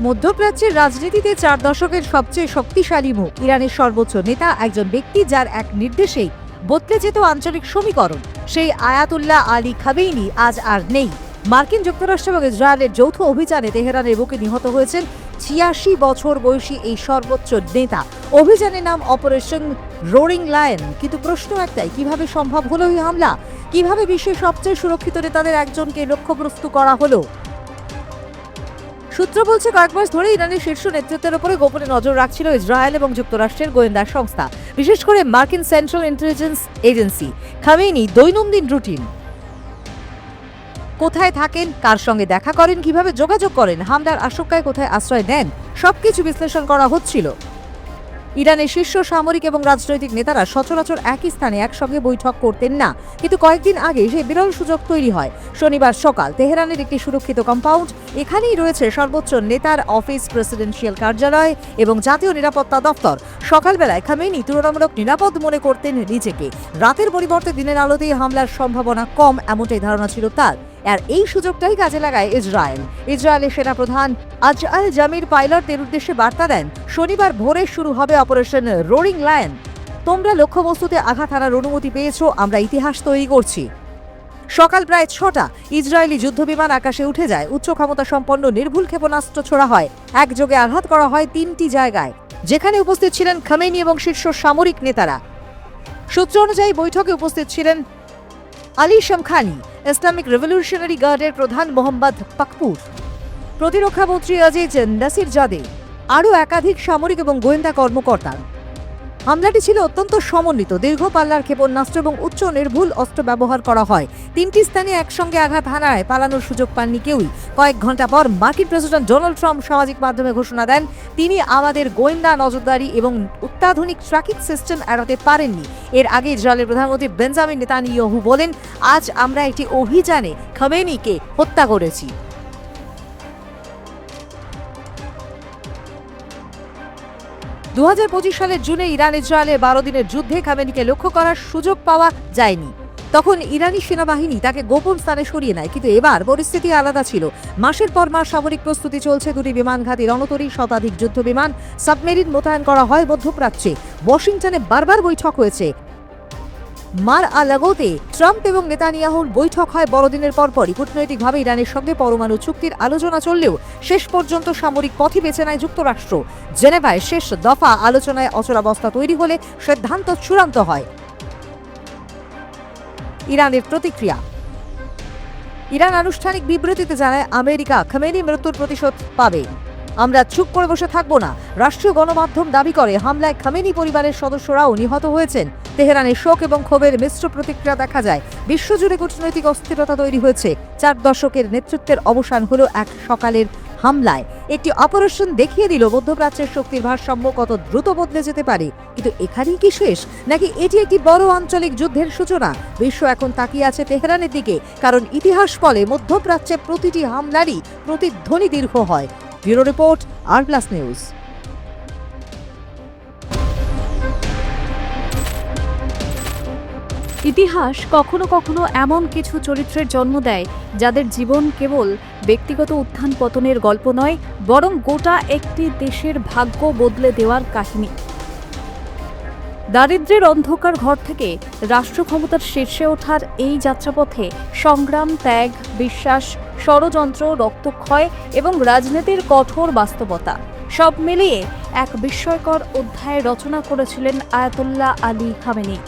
মধ্যপ্রাচ্যের রাজনীতিতে 4 দশকের সবচেয়ে শক্তিশালী মুখ, ইরানের সর্বোচ্চ নেতা, একজন ব্যক্তি যার এক নির্দেশেই বদলে যেত আঞ্চলিক সমীকরণ, সেই আয়াতুল্লাহ আলী খামেনি আজ আর নেই। মার্কিন যুক্তরাষ্ট্র এবং ইসরায়েলের যৌথ অভিযানে তেহরানের বুকে নিহত হয়েছেন 86 বছর বয়সী এই সর্বোচ্চ নেতা। অভিযানের নাম অপারেশন রোরিং লায়ন। কিন্তু প্রশ্ন একটাই, কিভাবে সম্ভব হলো এই হামলা? কিভাবে বিশ্বের সবচেয়ে সুরক্ষিত নেতাদের একজনকে লক্ষ্যবস্তু করা হলো? সূত্র বলছে, কয়েক মাস ধরে ইরানের শীর্ষ নেতৃত্বের উপরে গোপনে নজর রাখছিল ইসরায়েল এবং যুক্তরাষ্ট্রের গোয়েন্দা সংস্থা, বিশেষ করে মার্কিন সেন্ট্রাল ইন্টেলিজেন্স এজেন্সি। খামেনি দৈনন্দিন রুটিন, কোথায় থাকেন, কার সঙ্গে দেখা করেন, কিভাবে যোগাযোগ করেন, হামলার আশঙ্কায় কোথায় আশ্রয় নেন, সবকিছু বিশ্লেষণ করা হচ্ছিল। ইরানের শীর্ষ সামরিক এবং রাজনৈতিক নেতারা সচরাচর একই স্থানে একসঙ্গে বৈঠক করতেন না, কিন্তু কয়েকদিন আগে সেই বিরল সুযোগ তৈরি হয়। শনিবার সকাল তেহরানের একটি সুরক্ষিত কম্পাউন্ড, এখানেই রয়েছে সর্বোচ্চ নেতার অফিস, প্রেসিডেন্সিয়াল কার্যালয় এবং জাতীয় নিরাপত্তা দপ্তর। সকালবেলায় খামেনি তুলনামূলক নিরাপদ মনে করতেন নিজেকে। রাতের পরিবর্তে দিনের আলোতেই হামলার সম্ভাবনা কম, এমনটাই ধারণা ছিল তার। আর এই সুযোগটাই কাজে লাগায় ইসরায়েলের সেনাপ্রধান আল জামির পাইলটদের উদ্দেশ্যে বার্তা দেন, শনিবার ভোরে শুরু হবে অপারেশন রোরিং লায়ন। তোমরা লক্ষ্যবস্তুতে আঘাত হানার অনুমতি পেয়েছো, আমরা ইতিহাস তৈরি করছি। সকাল প্রায় 6টা, ইসরায়েলি যুদ্ধবিমান আকাশে উঠে যায়। উচ্চ ক্ষমতা সম্পন্ন নির্ভুল ক্ষেপণাস্ত্র ছোড়া হয়। একযোগে আঘাত করা হয় 3টি জায়গায়, যেখানে উপস্থিত ছিলেন খামেনি এবং শীর্ষ সামরিক নেতারা। সূত্র অনুযায়ী বৈঠকে উপস্থিত ছিলেন আলী শামখানি, ইসলামিক রেভলিউশনারি গার্ডের প্রধান মোহাম্মদ পাকপুর, প্রতিরক্ষা মন্ত্রী আজিজ নাসির জাদে, আরও একাধিক সামরিক এবং গোয়েন্দা কর্মকর্তা। হামলাটি ছিল অত্যন্ত সমন্বিত। দীর্ঘ পাল্লার ক্ষেপণাস্ত্র এবং উচ্চ নির্ভুল অস্ত্র ব্যবহার করা হয়। 3টি স্থানে একসঙ্গে আঘাত হানায় পালানোর সুযোগ পাননি কেউই। কয়েক ঘন্টা পর মার্কিন প্রেসিডেন্ট ডোনাল্ড ট্রাম্প সামাজিক মাধ্যমে ঘোষণা দেন, তিনি আমাদের গোয়েন্দা নজরদারি এবং অত্যাধুনিক ট্র্যাকিং সিস্টেম এড়াতে পারেননি। এর আগে ইসরায়েলের প্রধানমন্ত্রী বেঞ্জামিন নেতানিয়াহু বলেন, আজ আমরা একটি অভিযানে খামেনিকে হত্যা করেছি। 2025 সালের জুনে ইরান ইসরায়েলের 12 দিনের যুদ্ধে খামেনিকে লক্ষ্য করার সুযোগ পাওয়া যায়নি। তখন ইরানি সেনাবাহিনী তাকে গোপন স্থানে সরিয়ে নেয়, কিন্তু এবার পরিস্থিতি আলাদা ছিল। মাসের পর মাস সামরিক প্রস্তুতি চলছে, 2টি বিমান ঘাঁটি, রণতরী, শতাধিক যুদ্ধ বিমান, সাবমেরিন মোতায়েন করা হয় মধ্যপ্রাচ্যে। ওয়াশিংটনে বারবার বৈঠক হয়েছে। মার আ লাগোতে ট্রাম্প এবং নেতানিয়াহুর বৈঠক হয় বড়দিনের পরপরই। কূটনৈতিকভাবে ইরানের সঙ্গে পরমাণু চুক্তির আলোচনা চললেও শেষ পর্যন্ত সামরিক পথই বেছে নেয় যুক্তরাষ্ট্র। জেনেভায় শেষ দফা আলোচনায় অচলাবস্থা তৈরি হলে সিদ্ধান্ত চূড়ান্ত হয়। ইরানের প্রতিক্রিয়া। ইরান আনুষ্ঠানিক বিবৃতিতে জানায়, আমেরিকা খামেনি মৃত্যুর প্রতিশোধ পাবে। আমরা চুপ করে বসে থাকবো না। রাষ্ট্রীয় গণমাধ্যম দাবি করে, হামলায় খামেনি পরিবারের সদস্যরাও নিহত হয়েছেন। তেহরানের শোক এবং ক্ষোভের মিশ্র প্রতিক্রিয়া দেখা যায়। বিশ্বজুড়ে কূটনৈতিক অস্থিরতা তৈরি হয়েছে। 4 দশকের নেতৃত্বের অবসান হলো এক সকালের হামলায়। একটি অপারেশন দেখিয়ে দিল মধ্যপ্রাচ্যের শক্তির ভারসাম্য কত দ্রুত বদলে যেতে পারে। কিন্তু এখানেই কি শেষ, নাকি এটি একটি বড় আঞ্চলিক যুদ্ধের সূচনা? বিশ্ব এখন তাকিয়ে আছে তেহরানের দিকে, কারণ ইতিহাস বলে মধ্যপ্রাচ্যে প্রতিটি হামলারই প্রতিধ্বনি দীর্ঘ হয়। ব্যুরো রিপোর্ট, আর প্লাস নিউজ। ইতিহাস কখনো কখনো এমন কিছু চরিত্রের জন্ম দেয় যাদের জীবন কেবল ব্যক্তিগত উত্থান পতনের গল্প নয়, বরং গোটা একটি দেশের ভাগ্য বদলে দেওয়ার কাহিনী। দারিদ্র্যের অন্ধকার ঘর থেকে রাষ্ট্র ক্ষমতার শীর্ষে ওঠার এই যাত্রাপথে সংগ্রাম, ত্যাগ, বিশ্বাস, ষড়যন্ত্র, রক্তক্ষয় এবং রাজনীতির কঠোর বাস্তবতা সব মিলিয়ে এক বিস্ময়কর অধ্যায় রচনা করেছিলেন আয়াতুল্লাহ আলী খামেনি।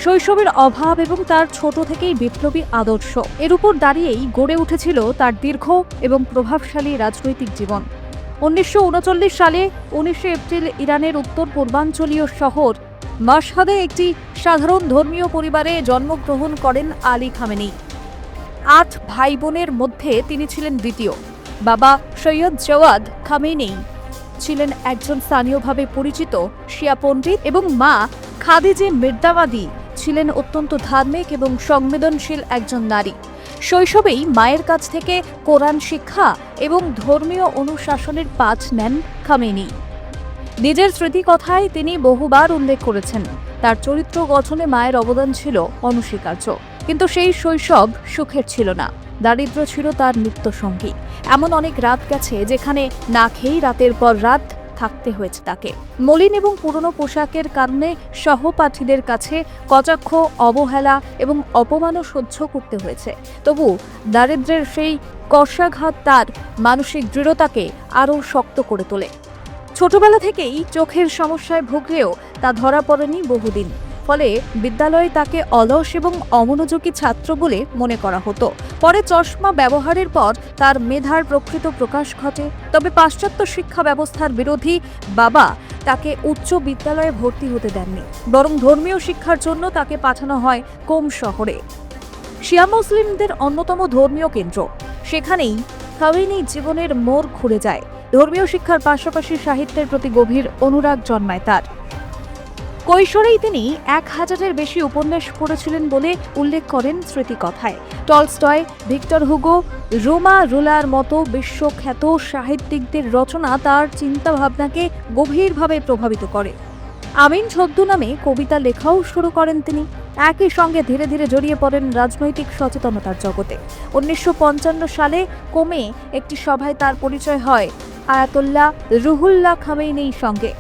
শৈশবের অভাব এবং তার ছোট থেকেই বিপ্লবী আদর্শ, এর উপর দাঁড়িয়েই গড়ে উঠেছিল তার দীর্ঘ এবং প্রভাবশালী রাজনৈতিক জীবন। 1939 সালে 19 এপ্রিল ইরানের উত্তর পূর্বাঞ্চলীয় শহর মাশহাদে একটি সাধারণ ধর্মীয় পরিবারে জন্মগ্রহণ করেন আলী খামেনি। 8 ভাই বোনের মধ্যে তিনি ছিলেন দ্বিতীয়। বাবা সৈয়দ জওয়াদ খামেনি ছিলেন একজন স্থানীয়ভাবে পরিচিত শিয়া পণ্ডিত এবং মা খাদিজে মির্দাওয়াদি ছিলেন অত্যন্ত ধার্মিক এবং সংবেদনশীল একজন নারী। শৈশবেই মায়ের কাছ থেকে কোরআন শিক্ষা এবং ধর্মীয় অনুশাসনের পাঠ নেন খামেনি। নিজের স্মৃতিকথায় তিনি বহুবার উল্লেখ করেছেন, তার চরিত্র গঠনে মায়ের অবদান ছিল অনস্বীকার্য। কিন্তু সেই শৈশব সুখের ছিল না। দারিদ্র্য ছিল তার নিত্যসঙ্গী। এমন অনেক রাত গেছে যেখানে না খেয়েই রাতের পর রাত থাকতে হয়েছে তাকে। মলিন এবং পুরনো পোশাকের কারণে সহপাঠীদের কাছে কটাক্ষ, অবহেলা এবং অপমানও সহ্য করতে হয়েছে। তবু দারিদ্র্যের সেই কষাঘাত তার মানসিক দৃঢ়তাকে আরও শক্ত করে তোলে। ছোটবেলা থেকেই চোখের সমস্যায় ভুগলেও তা ধরা পড়েনি বহুদিন। ফলে বিদ্যালয়ে তাকে অলস এবং অমনোযোগী ছাত্র বলে মনে করা হতো। পরে চশমা ব্যবহারের পর তার মেধার প্রকৃত প্রকাশ ঘটে। তবে পাশ্চাত্য শিক্ষা ব্যবস্থার বিরোধী বাবা তাকে উচ্চ বিদ্যালয়ে ভর্তি হতে দেননি, বরং ধর্মীয় শিক্ষার জন্য তাকে পাঠানো হয় কোম শহরে, শিয়া মুসলিমদের অন্যতম ধর্মীয় কেন্দ্র। সেখানেই খামেনি জীবনের মোড় ঘুরে যায়। ধর্মীয় শিক্ষার পাশাপাশি সাহিত্যের প্রতি গভীর অনুরাগ জন্মায় তার। কৈশোরেই তিনি 1000-এর বেশি উপন্যাস পড়েছিলেন বলে উল্লেখ করেন স্মৃতিকথায়। টলস্টয়, ভিক্টর হুগো, রোমা রোলার মতো বিশ্বখ্যাত সাহিত্যিকদের রচনা তার চিন্তাভাবনাকে গভীরভাবে প্রভাবিত করে। আমিন ছদ্মনামে কবিতা লেখাও শুরু করেন তিনি। একই সঙ্গে ধীরে ধীরে জড়িয়ে পড়েন রাজনৈতিক সচেতনতার জগতে। 1955 সালে কোমে একটি সভায় তার পরিচয় হয় আয়াতুল্লাহ রুহুল্লাহ খামেনির সঙ্গে,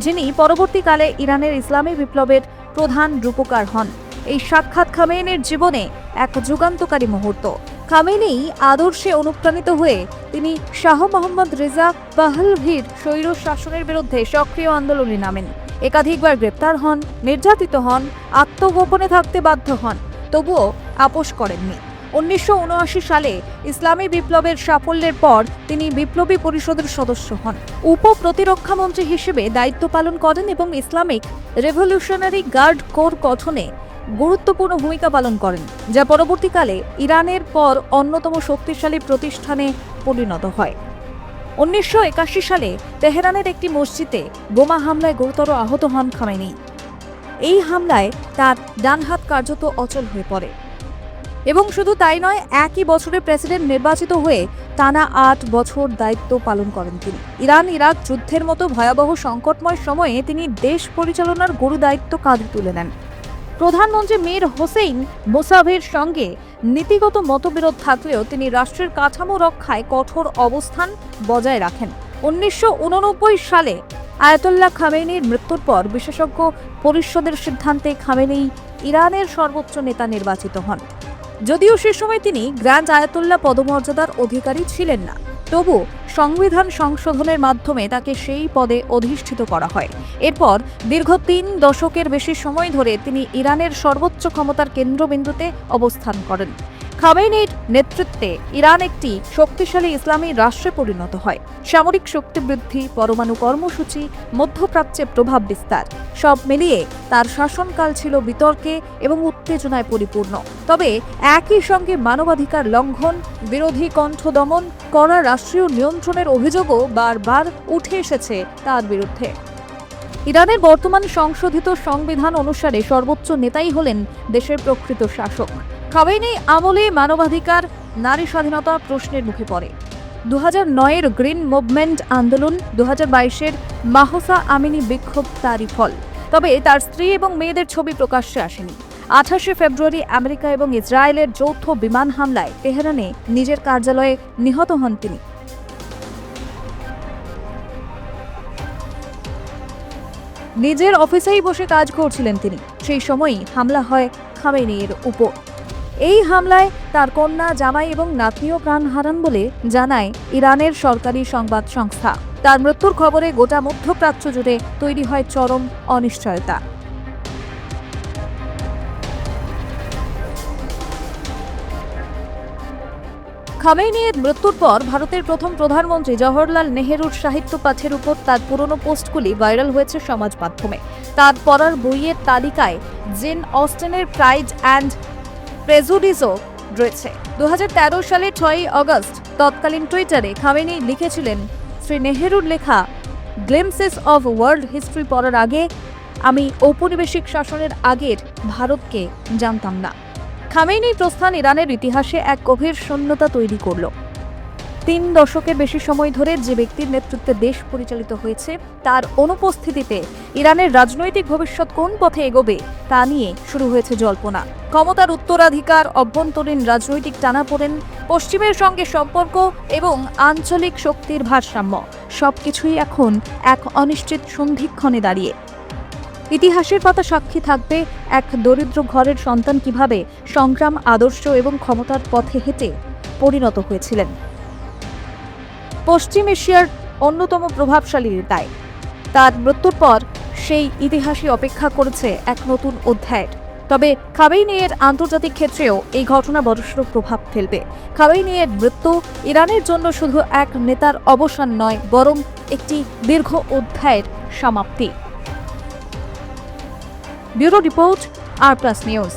যিনি পরবর্তীকালে ইরানের ইসলামী বিপ্লবের প্রধান রূপকার হন। এই সাক্ষাৎ খামেনির জীবনে এক যুগান্তকারী মুহূর্ত। খামেনি আদর্শে অনুপ্রাণিত হয়ে তিনি শাহ মোহাম্মদ রেজা পাহলভির স্বৈর শাসনের বিরুদ্ধে সক্রিয় আন্দোলনে নামেন। একাধিকবার গ্রেপ্তার হন, নির্যাতিত হন, আত্মগোপনে থাকতে বাধ্য হন, তবুও আপোষ করেননি। 1979 সালে ইসলামী বিপ্লবের সাফল্যের পর তিনি বিপ্লবী পরিষদের সদস্য হন, উপ প্রতিরক্ষামন্ত্রী হিসেবে দায়িত্ব পালন করেন এবং ইসলামিক রেভলিউশনারি গার্ড কোর গঠনে গুরুত্বপূর্ণ ভূমিকা পালন করেন, যা পরবর্তীকালে ইরানের পর অন্যতম শক্তিশালী প্রতিষ্ঠানে পরিণত হয়। 1981 সালে তেহরানের একটি মসজিদে বোমা হামলায় গুরুতর আহত হন খামেনি। এই হামলায় তার ডান হাত কার্যত অচল হয়ে পড়ে। এবং শুধু তাই নয়, একই বছরে প্রেসিডেন্ট নির্বাচিত হয়ে টানা 8 বছর দায়িত্ব পালন করেন তিনি। ইরান ইরাক যুদ্ধের মতো ভয়াবহ সংকটময় সময়ে তিনি দেশ পরিচালনার গুরু দায়িত্ব কাঁধে তুলে নেন। প্রধানমন্ত্রী মীর হোসেইন মোসাভির সঙ্গে নীতিগত মতবিরোধ থাকলেও তিনি রাষ্ট্রের কাঠামো রক্ষায় কঠোর অবস্থান বজায় রাখেন। 1989 সালে আয়াতুল্লাহ খামেনির মৃত্যুর পর বিশেষজ্ঞ পরিষদের সিদ্ধান্তে খামেনি ইরানের সর্বোচ্চ নেতা নির্বাচিত হন। যদিও সে সময় তিনি গ্র্যান্ড আয়াতুল্লাহ পদমর্যাদার অধিকারী ছিলেন না, তবু সংবিধান সংশোধনের মাধ্যমে তাকে সেই পদে অধিষ্ঠিত করা হয়। এরপর দীর্ঘ 3 দশকের বেশি সময় ধরে তিনি ইরানের সর্বোচ্চ ক্ষমতার কেন্দ্রবিন্দুতে অবস্থান করেন। খামেনির নেতৃত্বে ইরান একটি শক্তিশালী ইসলামী রাষ্ট্রে পরিণত হয়। সামরিক শক্তি বৃদ্ধি, পরমাণু কর্মসূচি, মধ্যপ্রাচ্যে প্রভাব বিস্তার, সব মিলিয়ে তার শাসনকাল ছিল বিতর্কে এবং উত্তেজনায় পরিপূর্ণ। তবে একই সঙ্গে মানবাধিকার লঙ্ঘন, বিরোধী কণ্ঠ দমন, কড়া রাষ্ট্রীয় নিয়ন্ত্রণের অভিযোগও বারবার উঠে এসেছে তার বিরুদ্ধে। ইরানের বর্তমান সংশোধিত সংবিধান অনুসারে সর্বোচ্চ নেতাই হলেন দেশের প্রকৃত শাসক। খামেনি আমলে মানবাধিকার, নারী স্বাধীনতা প্রশ্নের মুখে পড়ে। 2009-এর গ্রিন মুভমেন্ট আন্দোলন, 2022-এর মাহসা আমিনি বিক্ষোভ তারই ফল। তবে তার স্ত্রী এবং মেয়েদের ছবি প্রকাশ্যে আসেনি। 28 ফেব্রুয়ারি আমেরিকা এবং ইসরায়েলের যৌথ বিমান হামলায় তেহরানে নিজের কার্যালয়ে নিহত হন তিনি। নিজের অফিসেই বসে কাজ করছিলেন তিনি। সেই সময়ই হামলা হয় খামেনির উপর। এই হামলায় তার কন্যা, জামাই এবং নাতনিও প্রাণ হারান বলে জানায় ইরানের সরকারি সংবাদ সংস্থা। তার মৃত্যুর খবরে গোটা মধ্যপ্রাচ্য জুড়ে তৈরি হয় চরম অনিশ্চয়তা। খামেনির মৃত্যুর পর ভারতের প্রথম প্রধানমন্ত্রী জওহরলাল নেহেরুর সাহিত্য পাঠের উপর তার পুরনো পোস্টগুলি ভাইরাল হয়েছে সমাজ মাধ্যমে। তার পড়ার বইয়ের তালিকায় জেন অস্টেনের প্রাইড অ্যান্ড প্রেজুডিসও রয়েছে। 2013 সালের 6 আগস্ট তৎকালীন টুইটারে খামেনি লিখেছিলেন, শ্রী নেহেরুর লেখা গ্লিমসেস অফ ওয়ার্ল্ড হিস্ট্রি পড়ার আগে আমি ঔপনিবেশিক শাসনের আগের ভারতকে জানতাম না। খামেনির প্রস্থান ইরানের ইতিহাসে এক গভীর শূন্যতা তৈরি করল। 3 দশকের বেশি সময় ধরে যে ব্যক্তির নেতৃত্বে দেশ পরিচালিত হয়েছে তার অনুপস্থিতিতে ইরানের রাজনৈতিক ভবিষ্যৎ কোন পথে এগোবে তা নিয়ে শুরু হয়েছে জল্পনা। ক্ষমতার উত্তরাধিকার, অভ্যন্তরীণ রাজনৈতিক টানাপোড়েন, পশ্চিমের সঙ্গে সম্পর্ক এবং আঞ্চলিক শক্তির ভারসাম্য সবকিছুই এখন এক অনিশ্চিত সন্ধিক্ষণে দাঁড়িয়ে। ইতিহাসের পাতা সাক্ষী থাকবে এক দরিদ্র ঘরের সন্তান কিভাবে সংগ্রাম, আদর্শ এবং ক্ষমতার পথে হেঁটে পরিণত হয়েছিলেন পশ্চিম এশিয়ার অন্যতম প্রভাবশালী নেতায়। তার মৃত্যুর পর সেই ইতিহাসই অপেক্ষা করেছে এক নতুন অধ্যায়ের। তবে খামেনেয়ির আন্তর্জাতিক ক্ষেত্রেও এই ঘটনা বড়সড় প্রভাব ফেলবে। খামেনেয়ির মৃত্যু ইরানের জন্য শুধু এক নেতার অবসান নয়, বরং একটি দীর্ঘ অধ্যায়ের সমাপ্তি। ব্যুরো রিপোর্ট, আর প্লাস নিউজ।